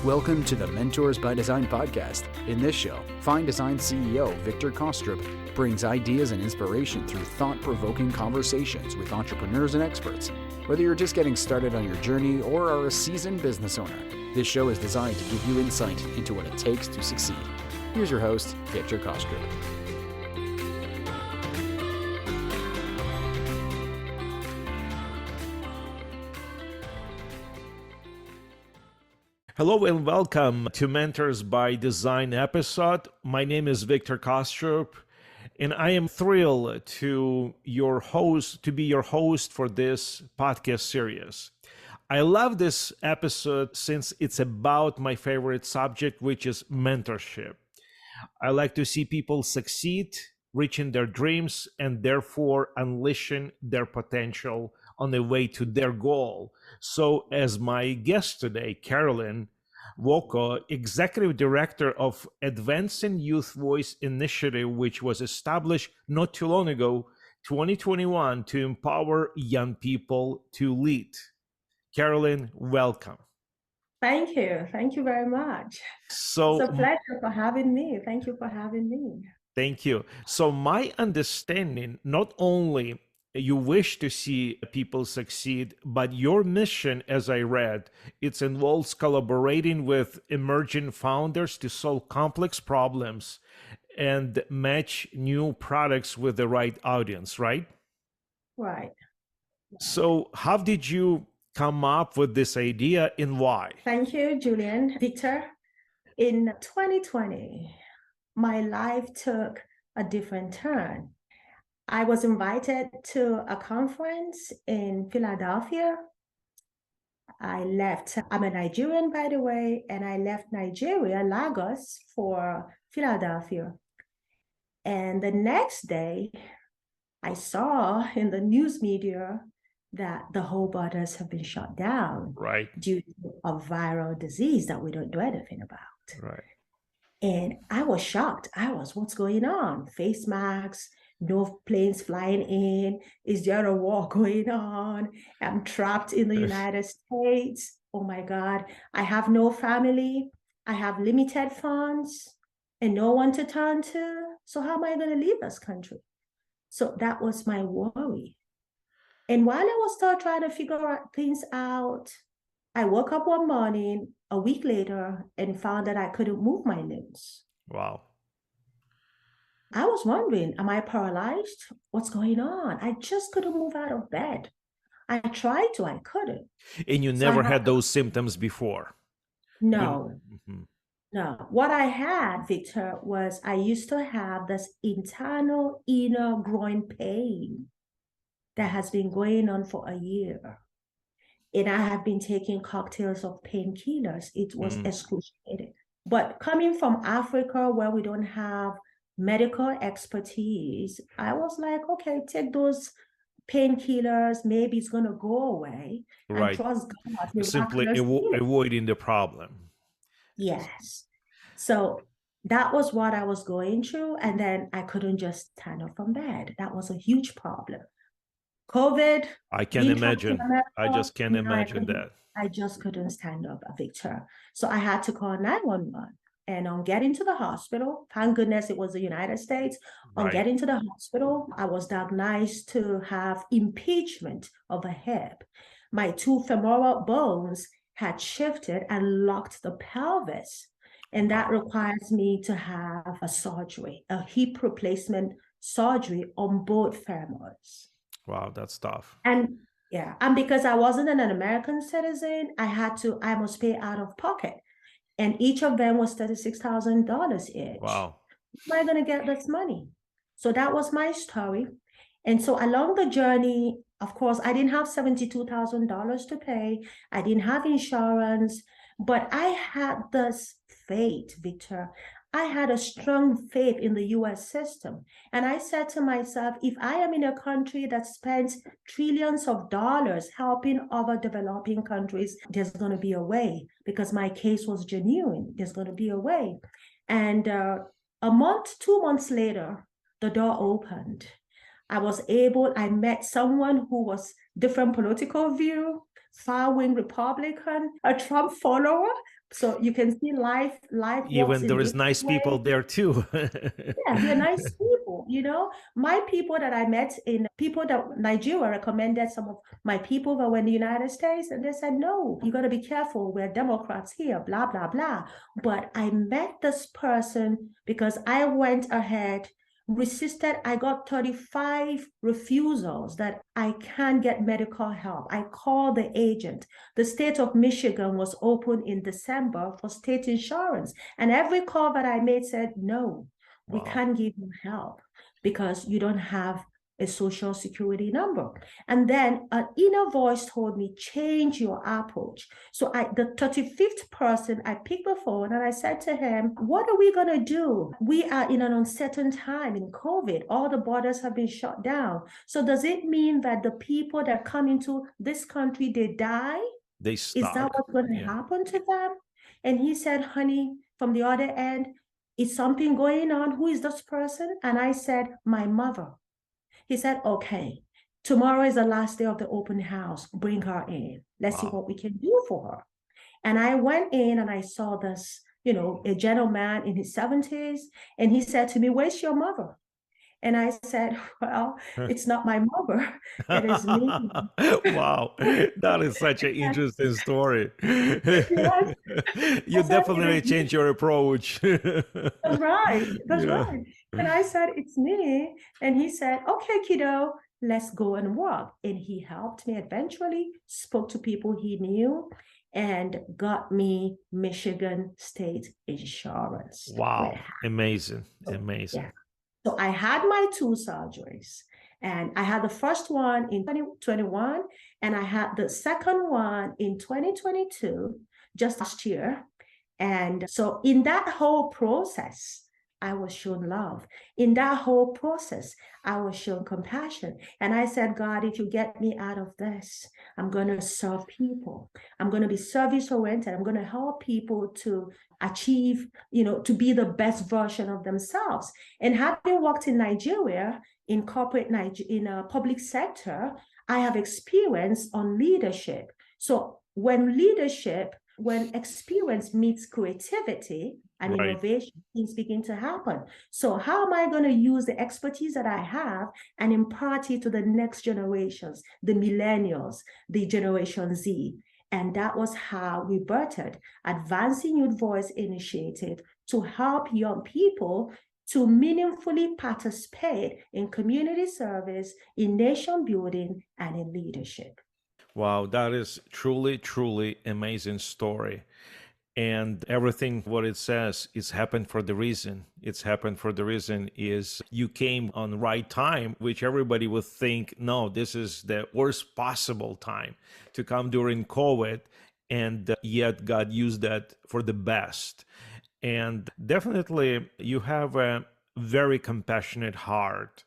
Welcome to the Mentors by Design podcast. In this show, Fine Design CEO Victor Kostroub brings ideas and inspiration through thought-provoking conversations with entrepreneurs and experts. Whether you're just getting started on your journey or are a seasoned business owner, this show is designed to give you insight into what it takes to succeed. Here's your host, Victor Kostroub. Hello and welcome to Mentors by Design episode. My name is Victor Kostroub, and I am thrilled to be your host for this podcast series. I love this episode since it's about my favorite subject, which is mentorship. I like to see people succeed, reaching their dreams, and therefore unleashing their potential on the way to their goal. So as my guest today, Carolyn Wokoh, Executive Director of Advancing Youth Voice Initiative, which was established not too long ago, 2021, to empower young people to lead. Carolyn, welcome. Thank you. Thank you very much. So, it's a pleasure for having me. Thank you for having me. Thank you. So my understanding, not only you wish to see people succeed, but your mission, as I read, it involves collaborating with emerging founders to solve complex problems and match new products with the right audience, right? Right. So how did you come up with this idea and why? Thank you, Julian. Victor, in 2020, my life took a different turn. I was invited to a conference in Philadelphia. I'm a Nigerian, by the way, and I left Nigeria, Lagos, for Philadelphia. And the next day, I saw in the news media that the whole borders have been shut down due to a viral disease that we don't do anything about. Right. And I was shocked. What's going on? Face masks, no planes flying in. Is there a war going on? I'm trapped in the United States. Oh my God. I have no family. I have limited funds and no one to turn to. So how am I going to leave this country? So that was my worry. And while I was still trying to figure things out, I woke up one morning a week later and found that I couldn't move my limbs. Wow. I was wondering, am I paralyzed? What's going on? I just couldn't move out of bed. I tried to, I couldn't. And you never had those symptoms before? No. No. What I had, Victor, was I used to have this internal inner groin pain that has been going on for a year. And I have been taking cocktails of painkillers. It was excruciating. But coming from Africa, where we don't have medical expertise, I was like, okay, take those painkillers. Maybe it's going to go away. Right. And trust God. Simply avoiding the problem. Yes. So that was what I was going through. And then I couldn't just stand up from bed. That was a huge problem. COVID. I can imagine. I just can't imagine that. I just couldn't stand up, Victor. So I had to call 911. And on getting to the hospital, thank goodness it was the United States. On getting to the hospital, I was diagnosed to have impingement of a hip. My two femoral bones had shifted and locked the pelvis. And that requires me to have a surgery, a hip replacement surgery on both femurs. Wow, that's tough. And because I wasn't an American citizen, I must pay out of pocket. And each of them was $36,000 each. Wow. Where am I going to get this money? So that was my story. And so along the journey, of course, I didn't have $72,000 to pay. I didn't have insurance, but I had this faith, Victor. I had a strong faith in the US system. And I said to myself, if I am in a country that spends trillions of dollars helping other developing countries, there's going to be a way, because my case was genuine. There's going to be a way. And 2 months later, the door opened. I met someone who was different political view, far-wing Republican, a Trump follower, So you can see life works Even in there is different nice people ways. there too. Yeah, they're nice people, you know. My people that I met in people that Nigeria recommended some of my people that were in the United States, and they said, no, you got to be careful. We're Democrats here, blah, blah, blah. But I met this person because I went ahead, resisted. I got 35 refusals that I can't get medical help. I called the agent. The state of Michigan was open in December for state insurance. And every call that I made said, no, we Wow. can't give you help because you don't have a social security number. And then an inner voice told me, change your approach. So the 35th person, I picked the phone and I said to him, what are we going to do? We are in an uncertain time in COVID. All the borders have been shut down. So does it mean that the people that come into this country, they die? They Is that stuck. what's going to Yeah. happen to them? And he said, honey, from the other end, is something going on? Who is this person? And I said, my mother. He said, okay, tomorrow is the last day of the open house. Bring her in. Let's see Wow. what we can do for her. And I went in and I saw this, you know, a gentleman in his 70s. And he said to me, where's your mother? And I said, well, it's not my mother. It is me. Wow, that is such an interesting story. Yes. You I said, it definitely is me. changed your approach. That's right. That's Yeah. right. And I said, it's me. And he said, okay, kiddo, let's go and walk. And he helped me eventually, spoke to people he knew, and got me Michigan State insurance. Wow, amazing, Yeah. amazing. So I had my two surgeries. And I had the first one in 2021, and I had the second one in 2022, just last year. And so in that whole process, I was shown love. In that whole process, I was shown compassion. And I said, God, if you get me out of this, I'm going to serve people. I'm going to be service oriented. I'm going to help people to achieve, you know, to be the best version of themselves. And having worked in Nigeria, in corporate in a public sector, I have experience on leadership. So when experience meets creativity and Right. innovation, things begin to happen. So how am I going to use the expertise that I have and impart it to the next generations, the millennials, the Generation Z? And that was how we birthed Advancing Youth Voice Initiative to help young people to meaningfully participate in community service, in nation building, and in leadership. Wow, that is truly, truly amazing story. And everything what it says, it's happened for the reason. It's happened for the reason is you came on the right time, which everybody would think, no, this is the worst possible time to come during COVID. And yet God used that for the best. And definitely you have a very compassionate heart.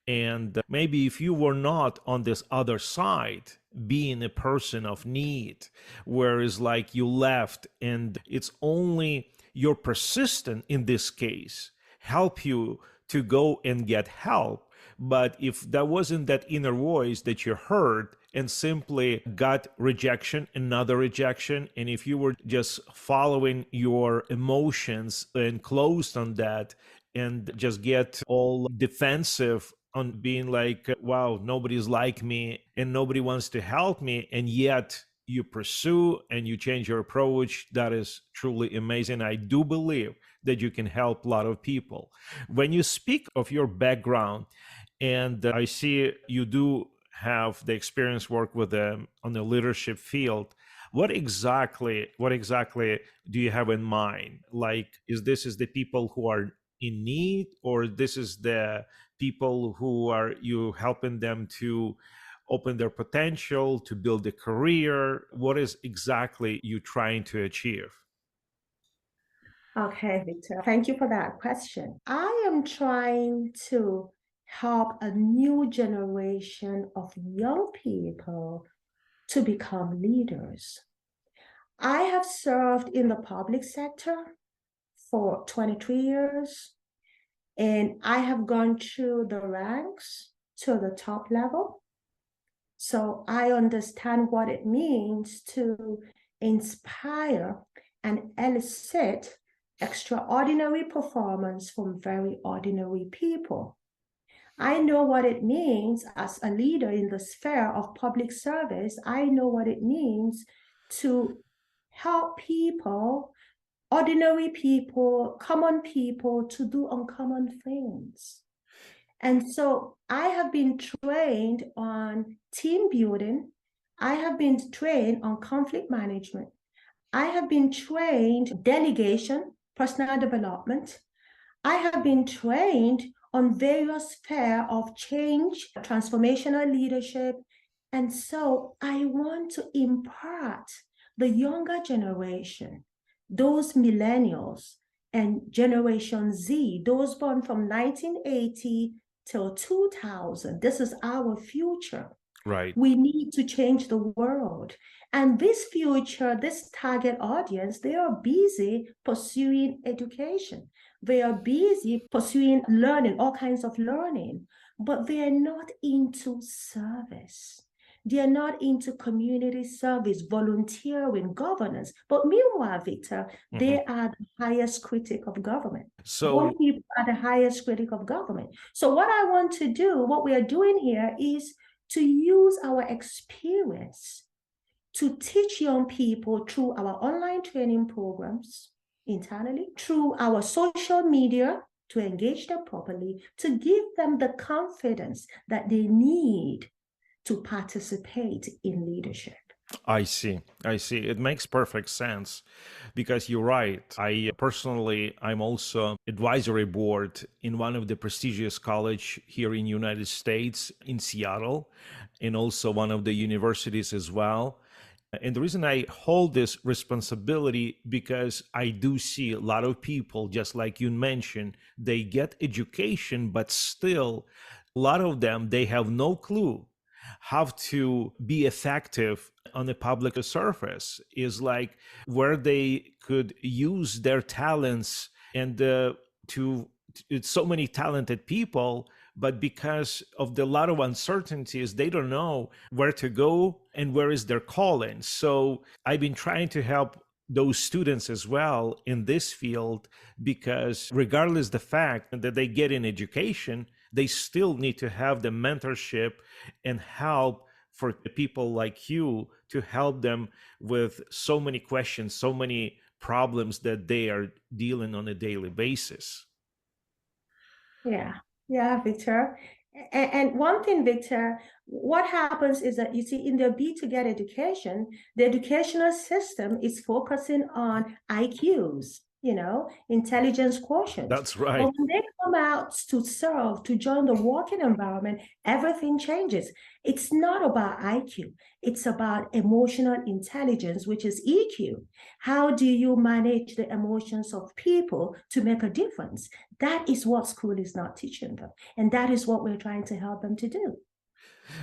And maybe if you were not on this other side, being a person of need, whereas like you left and it's only your persistence in this case help you to go and get help. But if that wasn't that inner voice that you heard and simply got rejection, another rejection, and if you were just following your emotions and closed on that and just get all defensive on being like, wow, nobody's like me and nobody wants to help me, and yet you pursue and you change your approach, that is truly amazing. I do believe that you can help a lot of people. When you speak of your background, and I see you do have the experience work with them on the leadership field, what exactly do you have in mind? Like, is the people who are in need, or this is the people who are you helping them to open their potential, to build a career? What is exactly you trying to achieve? Okay, Victor, thank you for that question. I am trying to help a new generation of young people to become leaders. I have served in the public sector for 23 years, and I have gone through the ranks to the top level. So I understand what it means to inspire and elicit extraordinary performance from very ordinary people. I know what it means as a leader in the sphere of public service. I know what it means to help people, ordinary people, common people, to do uncommon things. And so I have been trained on team building. I have been trained on conflict management. I have been trained delegation, personal development. I have been trained on various spheres of change, transformational leadership. And so I want to impart the younger generation, those millennials and Generation Z, those born from 1980 till 2000. This is our future. Right. We need to change the world. And this future, this target audience, they are busy pursuing education. They are busy pursuing learning, all kinds of learning, but they are not into service. They are not into community service, volunteering, governance. But meanwhile, Victor, they are the highest critic of government. So Young people are the highest critic of government. So what I want to do, what we are doing here is to use our experience to teach young people through our online training programs internally, through our social media to engage them properly, to give them the confidence that they need to participate in leadership. I see. It makes perfect sense because you're right. I'm also advisory board in one of the prestigious college here in United States in Seattle, and also one of the universities as well. And the reason I hold this responsibility because I do see a lot of people, just like you mentioned, they get education, but still a lot of them, they have no clue how to be effective on the public surface, is like where they could use their talents and it's so many talented people, but because of the lot of uncertainties, they don't know where to go and where is their calling. So I've been trying to help those students as well in this field, because regardless the fact that they get an education, they still need to have the mentorship and help for the people like you to help them with so many questions, so many problems that they are dealing on a daily basis. Yeah, Victor. And one thing, Victor, what happens is that you see in their bid to get education, the educational system is focusing on IQs, intelligence quotient. That's right. But when they come out to serve, to join the working environment, everything changes. It's not about IQ. It's about emotional intelligence, which is EQ. How do you manage the emotions of people to make a difference? That is what school is not teaching them. And that is what we're trying to help them to do.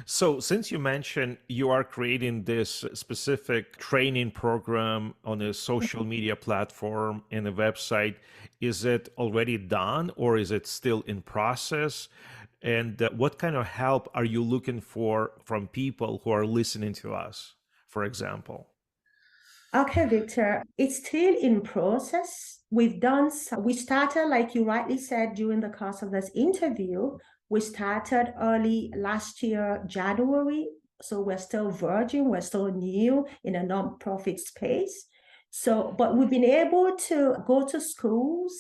So since you mentioned you are creating this specific training program on a social media platform and a website, is it already done or is it still in process? And what kind of help are you looking for from people who are listening to us, for example? Okay, Victor, it's still in process. We started, like you rightly said, during the course of this interview. We started early last year, January. So we're still virgin, we're still new in a nonprofit space. So, but we've been able to go to schools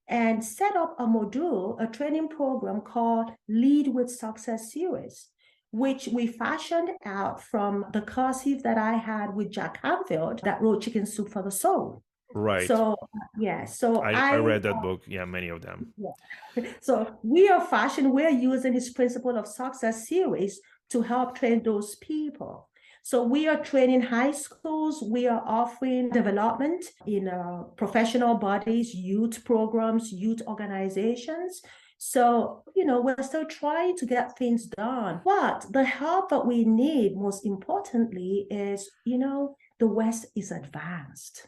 and set up a module, a training program called Lead with Success Series, which we fashioned out from the cursive that I had with Jack Canfield that wrote Chicken Soup for the Soul. Right. So, yeah. So I read that book. Yeah, many of them. Yeah. So we're using his Principle of Success series to help train those people. So we are training high schools. We are offering development in professional bodies, youth programs, youth organizations. So, we're still trying to get things done. But the help that we need, most importantly, is, the West is advanced.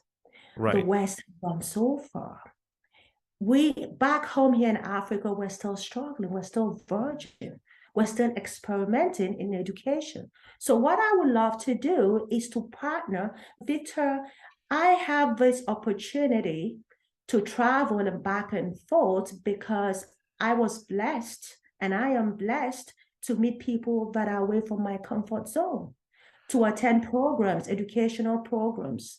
Right. The West has gone so far. We, back home here in Africa, we're still struggling. We're still virgin. We're still experimenting in education. So what I would love to do is to partner. Victor, I have this opportunity to travel and back and forth because I was blessed, and I am blessed to meet people that are away from my comfort zone, to attend programs, educational programs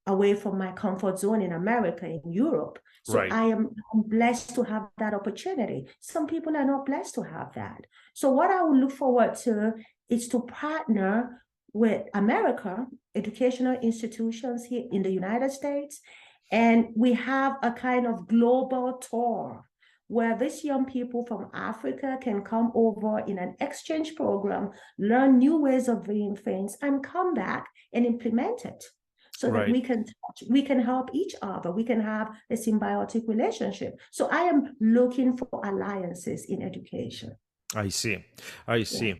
away from my comfort zone in America, in Europe. So Right. I'm blessed to have that opportunity. Some people are not blessed to have that. So what I would look forward to is to partner with America, educational institutions here in the United States, and we have a kind of global tour where these young people from Africa can come over in an exchange program, learn new ways of doing things, and come back and implement it, so that Right. we can help each other. We can have a symbiotic relationship. So I am looking for alliances in education. I see. I see.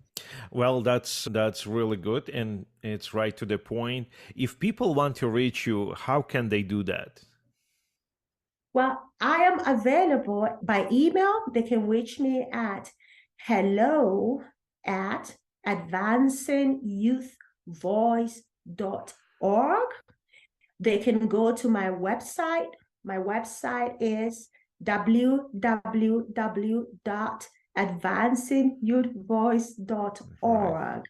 Well, that's really good, and it's right to the point. If people want to reach you, how can they do that? Well, I am available by email. They can reach me at hello@advancingyouthvoice.org. They can go to my website. My website is www.advancingyouthvoice.org.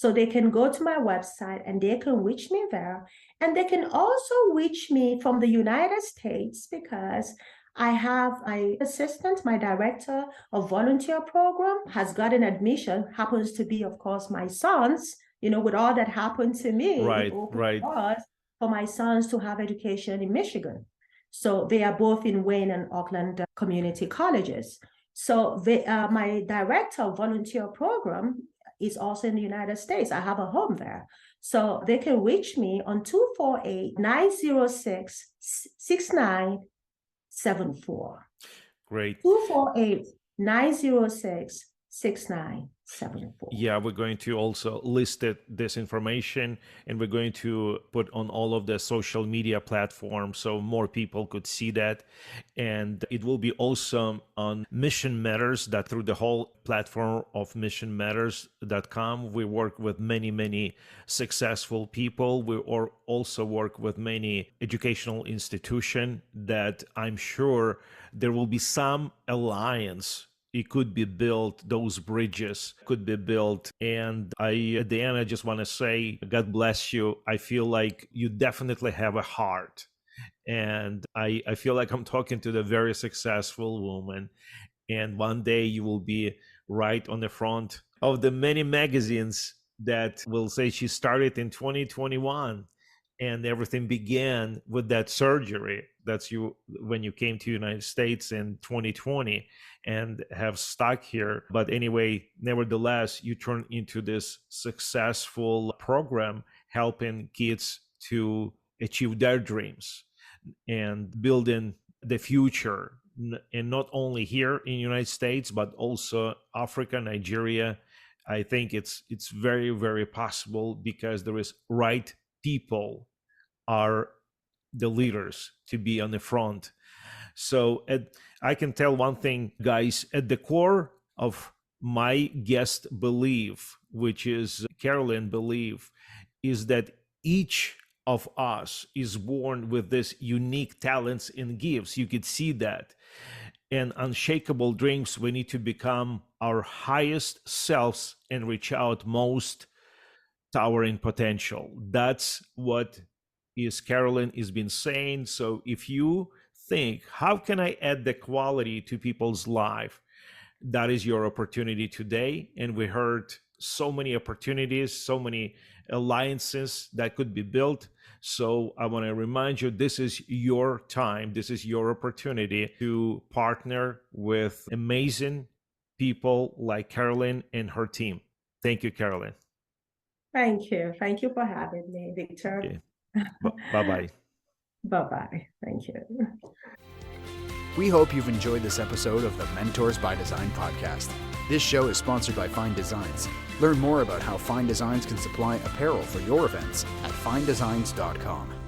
So they can go to my website and they can reach me there. And they can also reach me from the United States, because I have my assistant, my director of volunteer program has got an admission, happens to be, of course, my son's, with all that happened to me, Right. Right. for my sons to have education in Michigan. So they are both in Wayne and Auckland community colleges. So my director of volunteer program is also in the United States. I have a home there. So they can reach me on 248-906-6974. Great. 248-906-6974. Yeah, we're going to also list this information, and we're going to put on all of the social media platforms so more people could see that. And it will be also on Mission Matters, that through the whole platform of missionmatters.com, we work with many successful people. We also work with many educational institutions that I'm sure there will be some alliance. It could be built, those bridges could be built. And at the end, I just want to say, God bless you. I feel like you definitely have a heart. And I feel like I'm talking to the very successful woman. And one day you will be right on the front of the many magazines that will say she started in 2021. And everything began with that surgery. That's you when you came to the United States in 2020 and have stuck here. But anyway, nevertheless, you turned into this successful program helping kids to achieve their dreams and building the future. And not only here in the United States, but also Africa, Nigeria. I think it's very, very possible because there is right people are the leaders to be on the front. So I can tell one thing, guys, at the core of my guest belief, which is Carolyn belief, is that each of us is born with this unique talents and gifts. You could see that. And unshakable dreams, we need to become our highest selves and reach out most towering potential. That's what Carolyn has been saying. So if you think, how can I add the quality to people's life? That is your opportunity today. And we heard so many opportunities, so many alliances that could be built. So I want to remind you, this is your time. This is your opportunity to partner with amazing people like Carolyn and her team. Thank you, Carolyn. Thank you. Thank you for having me, Victor. Okay. Bye-bye. Bye-bye. Thank you. We hope you've enjoyed this episode of the Mentors by Design podcast. This show is sponsored by Fine Designs. Learn more about how Fine Designs can supply apparel for your events at finedesigns.com.